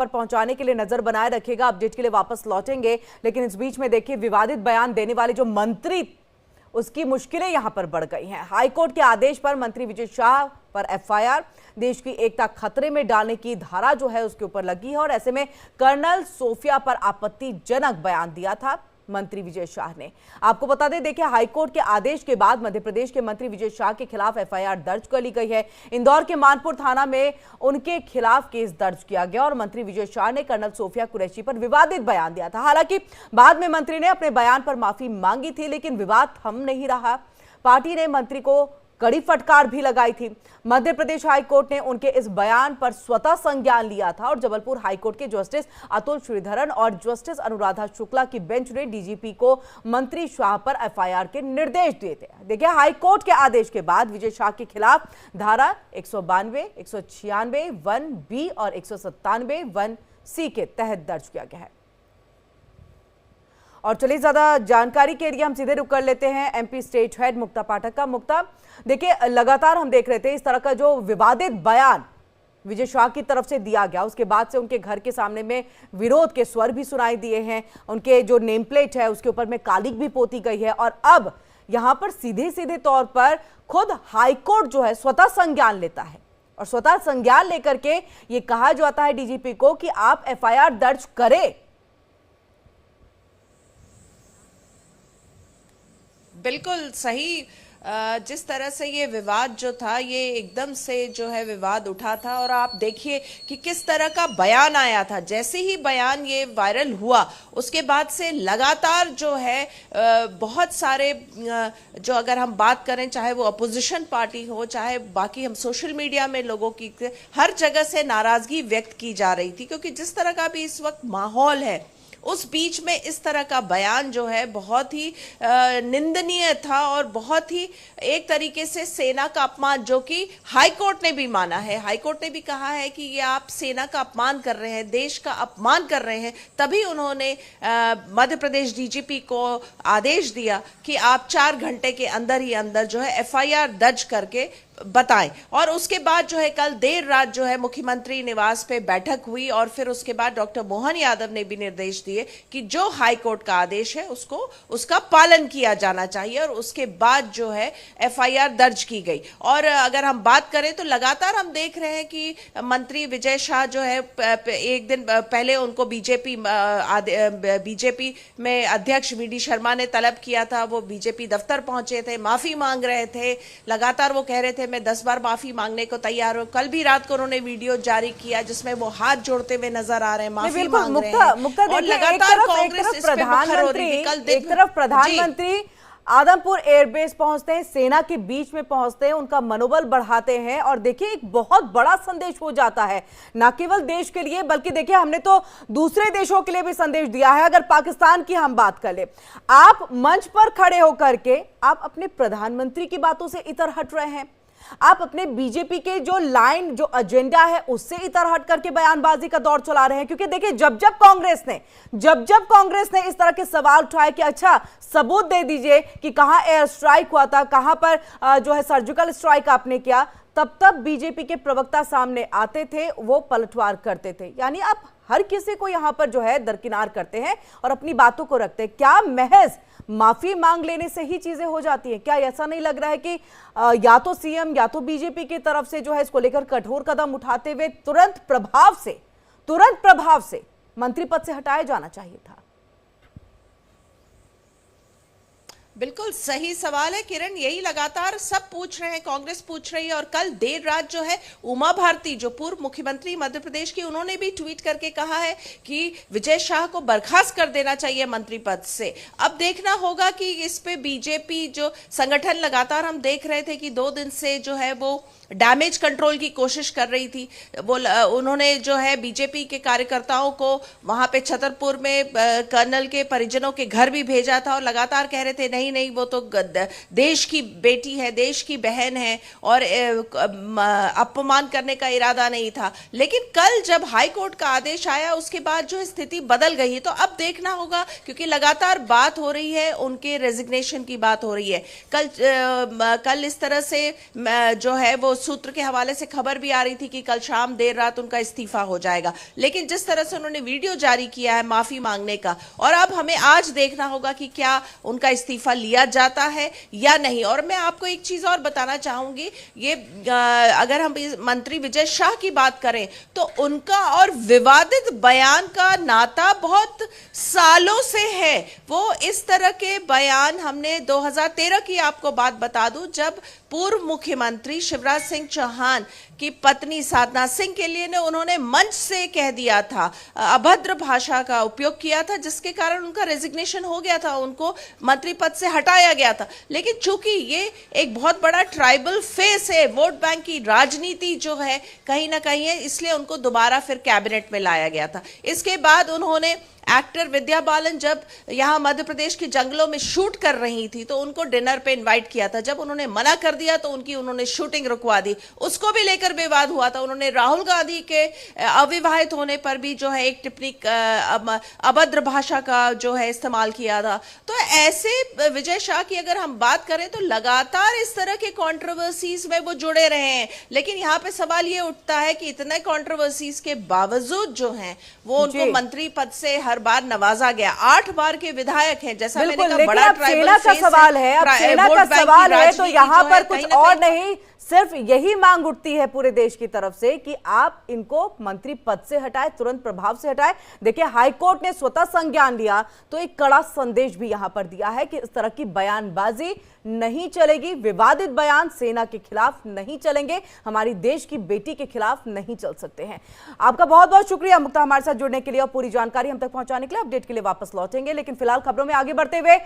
पर पहुंचाने के लिए नजर बनाए रखेगा। अपडेट के लिए वापस लौटेंगे, लेकिन इस बीच में देखिए विवादित बयान देने वाले जो मंत्री, उसकी मुश्किलें यहां पर बढ़ गई हैं। हाईकोर्ट के आदेश पर मंत्री विजय शाह पर एफआईआर, देश की एकता खतरे में डालने की धारा जो है उसके ऊपर लगी है और ऐसे में कर्नल सोफिया पर आपत्तिजनक बयान दिया था मंत्री विजय शाह ने। आपको बता दें, देखिए हाईकोर्ट के आदेश के बाद मध्य प्रदेश के मंत्री विजय शाह के खिलाफ एफआईआर दर्ज कर ली गई है। इंदौर के मानपुर थाना में उनके खिलाफ केस दर्ज किया गया और मंत्री विजय शाह ने कर्नल सोफिया कुरैशी पर विवादित बयान दिया था। हालांकि बाद में मंत्री ने अपने बयान पर माफी मांगी थी, लेकिन विवाद थम नहीं रहा। पार्टी ने मंत्री को कड़ी फटकार भी लगाई थी। मध्य प्रदेश हाईकोर्ट ने उनके इस बयान पर स्वतः संज्ञान लिया था और जबलपुर हाईकोर्ट के जस्टिस अतुल श्रीधरन और जस्टिस अनुराधा शुक्ला की बेंच ने डीजीपी को मंत्री शाह पर एफआईआर के निर्देश दिए थे। देखिए हाईकोर्ट के आदेश के बाद विजय शाह के खिलाफ धारा 192, 196, 1B और 197, 1C के तहत दर्ज किया गया है। और चलिए ज्यादा जानकारी के लिए हम सीधे रुक कर लेते हैं एमपी स्टेट हेड मुक्ता पाठक का। मुक्ता, देखिए लगातार हम देख रहे थे इस तरह का जो विवादित बयान विजय शाह की तरफ से दिया गया, उसके बाद से उनके घर के सामने में विरोध के स्वर भी सुनाई दिए हैं। उनके जो नेम प्लेट है उसके ऊपर में कालिक भी पोती गई है और अब यहां पर सीधे सीधे तौर पर खुद हाईकोर्ट जो है स्वतः संज्ञान लेता है और स्वतः संज्ञान लेकर के ये कहा जाता है डीजीपी को कि आप एफआईआर दर्ज करें। बिल्कुल सही। जिस तरह से ये विवाद जो था, ये एकदम से जो है विवाद उठा था और आप देखिए कि किस तरह का बयान आया था। जैसे ही बयान ये वायरल हुआ उसके बाद से लगातार जो है बहुत सारे जो अगर हम बात करें, चाहे वो अपोजिशन पार्टी हो, चाहे बाकी हम सोशल मीडिया में लोगों की हर जगह से नाराजगी व्यक्त की जा रही थी, क्योंकि जिस तरह का भी इस वक्त माहौल है उस बीच में इस तरह का बयान जो है बहुत ही निंदनीय था और बहुत ही एक तरीके से सेना का अपमान, जो कि हाईकोर्ट ने भी माना है। हाईकोर्ट ने भी कहा है कि ये आप सेना का अपमान कर रहे हैं, देश का अपमान कर रहे हैं। तभी उन्होंने मध्य प्रदेश डीजीपी को आदेश दिया कि आप 4 घंटे के अंदर ही अंदर जो है एफआईआर दर्ज करके बताएं। और उसके बाद जो है कल देर रात जो है मुख्यमंत्री निवास पे बैठक हुई और फिर उसके बाद डॉक्टर मोहन यादव ने भी निर्देश दिए कि जो हाई कोर्ट का आदेश है उसका पालन किया जाना चाहिए और उसके बाद जो है एफआईआर दर्ज की गई। और अगर हम बात करें तो लगातार हम देख रहे हैं कि मंत्री विजय शाह जो है एक दिन पहले उनको बीजेपी में अध्यक्ष वीडी शर्मा ने तलब किया था। वो बीजेपी दफ्तर पहुंचे थे, माफी मांग रहे थे। लगातार वो कह रहे थे मैं 10 बार माफी मांगने को तैयार हूं। कल भी रात को उन्होंने वीडियो जारी किया जिसमें वो हाथ जोड़ते हुए नजर आ रहे हैं, माफी मांग रहे हैं। और लगातार कांग्रेस इस पे मुखर हो रही है। एक तरफ प्रधानमंत्री आदमपुर एयरबेस पहुंचते हैं, सेना के बीच में पहुंचते हैं, उनका मनोबल बढ़ाते हैं और देखिए एक बहुत बड़ा संदेश हो जाता है, न केवल देश के लिए बल्कि देखिए हमने तो दूसरे देशों के लिए भी संदेश दिया है। अगर पाकिस्तान की हम बात कर ले, आप मंच पर खड़े होकर के आप अपने प्रधानमंत्री की बातों से इतर हट रहे हैं, आप अपने बीजेपी के जो लाइन जो एजेंडा है उससे इतर हट करके बयानबाजी का दौर चला रहे हैं। क्योंकि देखिए जब जब कांग्रेस ने इस तरह के सवाल उठाए कि अच्छा सबूत दे दीजिए कि कहां एयर स्ट्राइक हुआ था, कहां पर जो है सर्जिकल स्ट्राइक आपने किया, तब बीजेपी के प्रवक्ता सामने आते थे, वो पलटवार करते थे। यानी आप हर किसी को यहां पर जो है दरकिनार करते हैं और अपनी बातों को रखते हैं। क्या महज माफी मांग लेने से ही चीजें हो जाती हैं? क्या ऐसा नहीं लग रहा है कि या तो सीएम या तो बीजेपी की तरफ से जो है इसको लेकर कठोर कदम उठाते हुए तुरंत प्रभाव से मंत्री पद से हटाया जाना चाहिए था? बिल्कुल सही सवाल है किरण, यही लगातार सब पूछ रहे हैं, कांग्रेस पूछ रही है। और कल देर रात जो है उमा भारती जो पूर्व मुख्यमंत्री मध्य प्रदेश की, उन्होंने भी ट्वीट करके कहा है कि विजय शाह को बर्खास्त कर देना चाहिए मंत्री पद से। अब देखना होगा कि इस पे बीजेपी जो संगठन, लगातार हम देख रहे थे कि 2 दिन से जो है वो डैमेज कंट्रोल की कोशिश कर रही थी। वो उन्होंने जो है बीजेपी के कार्यकर्ताओं को वहां पे छतरपुर में कर्नल के परिजनों के घर भी भेजा था और लगातार कह रहे थे नहीं नहीं नहीं वो तो देश की बेटी है, देश की बहन है और अपमान करने का इरादा नहीं था। लेकिन कल जब हाई कोर्ट का आदेश आया उसके बाद जो स्थिति बदल गई है, तो अब देखना होगा, क्योंकि लगातार बात हो रही है, उनके रेजिग्नेशन की बात हो रही है। कल इस तरह से जो है वो सूत्र के हवाले से खबर भी आ रही थी कि कल शाम देर रात उनका इस्तीफा हो जाएगा, लेकिन जिस तरह से उन्होंने वीडियो जारी किया है माफी मांगने का, और अब हमें आज देखना होगा कि क्या उनका इस्तीफा लिया जाता है या नहीं। और मैं आपको एक चीज और बताना चाहूंगी, ये अगर हम मंत्री विजय शाह की बात करें तो उनका और विवादित बयान का नाता बहुत सालों से है। वो इस तरह के बयान हमने 2013 की आपको बात बता दूं, जब पूर्व मुख्यमंत्री शिवराज सिंह चौहान की पत्नी साधना सिंह के लिए उन्होंने मंच से कह दिया था, अभद्र भाषा का उपयोग किया था, जिसके कारण उनका रेजिग्नेशन हो गया था, उनको मंत्री पद से हटाया गया था। लेकिन चूंकि ये एक बहुत बड़ा ट्राइबल फेस है, वोट बैंक की राजनीति जो है कहीं ना कहीं है, इसलिए उनको दोबारा फिर कैबिनेट में लाया गया था। इसके बाद उन्होंने एक्टर विद्या बालन जब यहां मध्य प्रदेश के जंगलों में शूट कर रही थी तो उनको डिनर पे इनवाइट किया था। जब उन्होंने मना कर दिया तो उन्होंने शूटिंग रुकवा दी, उसको भी लेकर विवाद हुआ था। उन्होंने राहुल गांधी के अविवाहित होने पर भी जो है एक टिप्पणी अभद्र भाषा का जो है इस्तेमाल किया था। तो ऐसे विजय शाह की अगर हम बात करें तो लगातार इस तरह के कंट्रोवर्सीज में वो जुड़े रहे हैं। लेकिन यहाँ पे सवाल ये उठता है कि इतने कंट्रोवर्सीज के बावजूद जो है वो उनको मंत्री पद से हर बार नवाजा गया। 8 बार के विधायक हैं, जैसा मैंने कहा, बड़ा ट्राइबल का सवाल है। अब सेना का सवाल है तो यहाँ पर कुछ और नहीं, सिर्फ यही मांग उठती है पूरे देश की तरफ से कि आप इनको मंत्री पद से हटाएं, तुरंत प्रभाव से हटाएं। देखिए, हाईकोर्ट ने स्वतः संज्ञान लिया तो एक कड़ा संदेश भी यहां पर दिया है कि इस तरह की बयानबाजी नहीं चलेगी, विवादित बयान सेना के खिलाफ नहीं चलेंगे, हमारी देश की बेटी के खिलाफ नहीं चल सकते हैं। आपका बहुत बहुत शुक्रिया मुक्ता हमारे साथ जुड़ने के लिए और पूरी जानकारी हम तक पहुंचाने के लिए। अपडेट के लिए वापस लौटेंगे, लेकिन फिलहाल खबरों में आगे बढ़ते हुए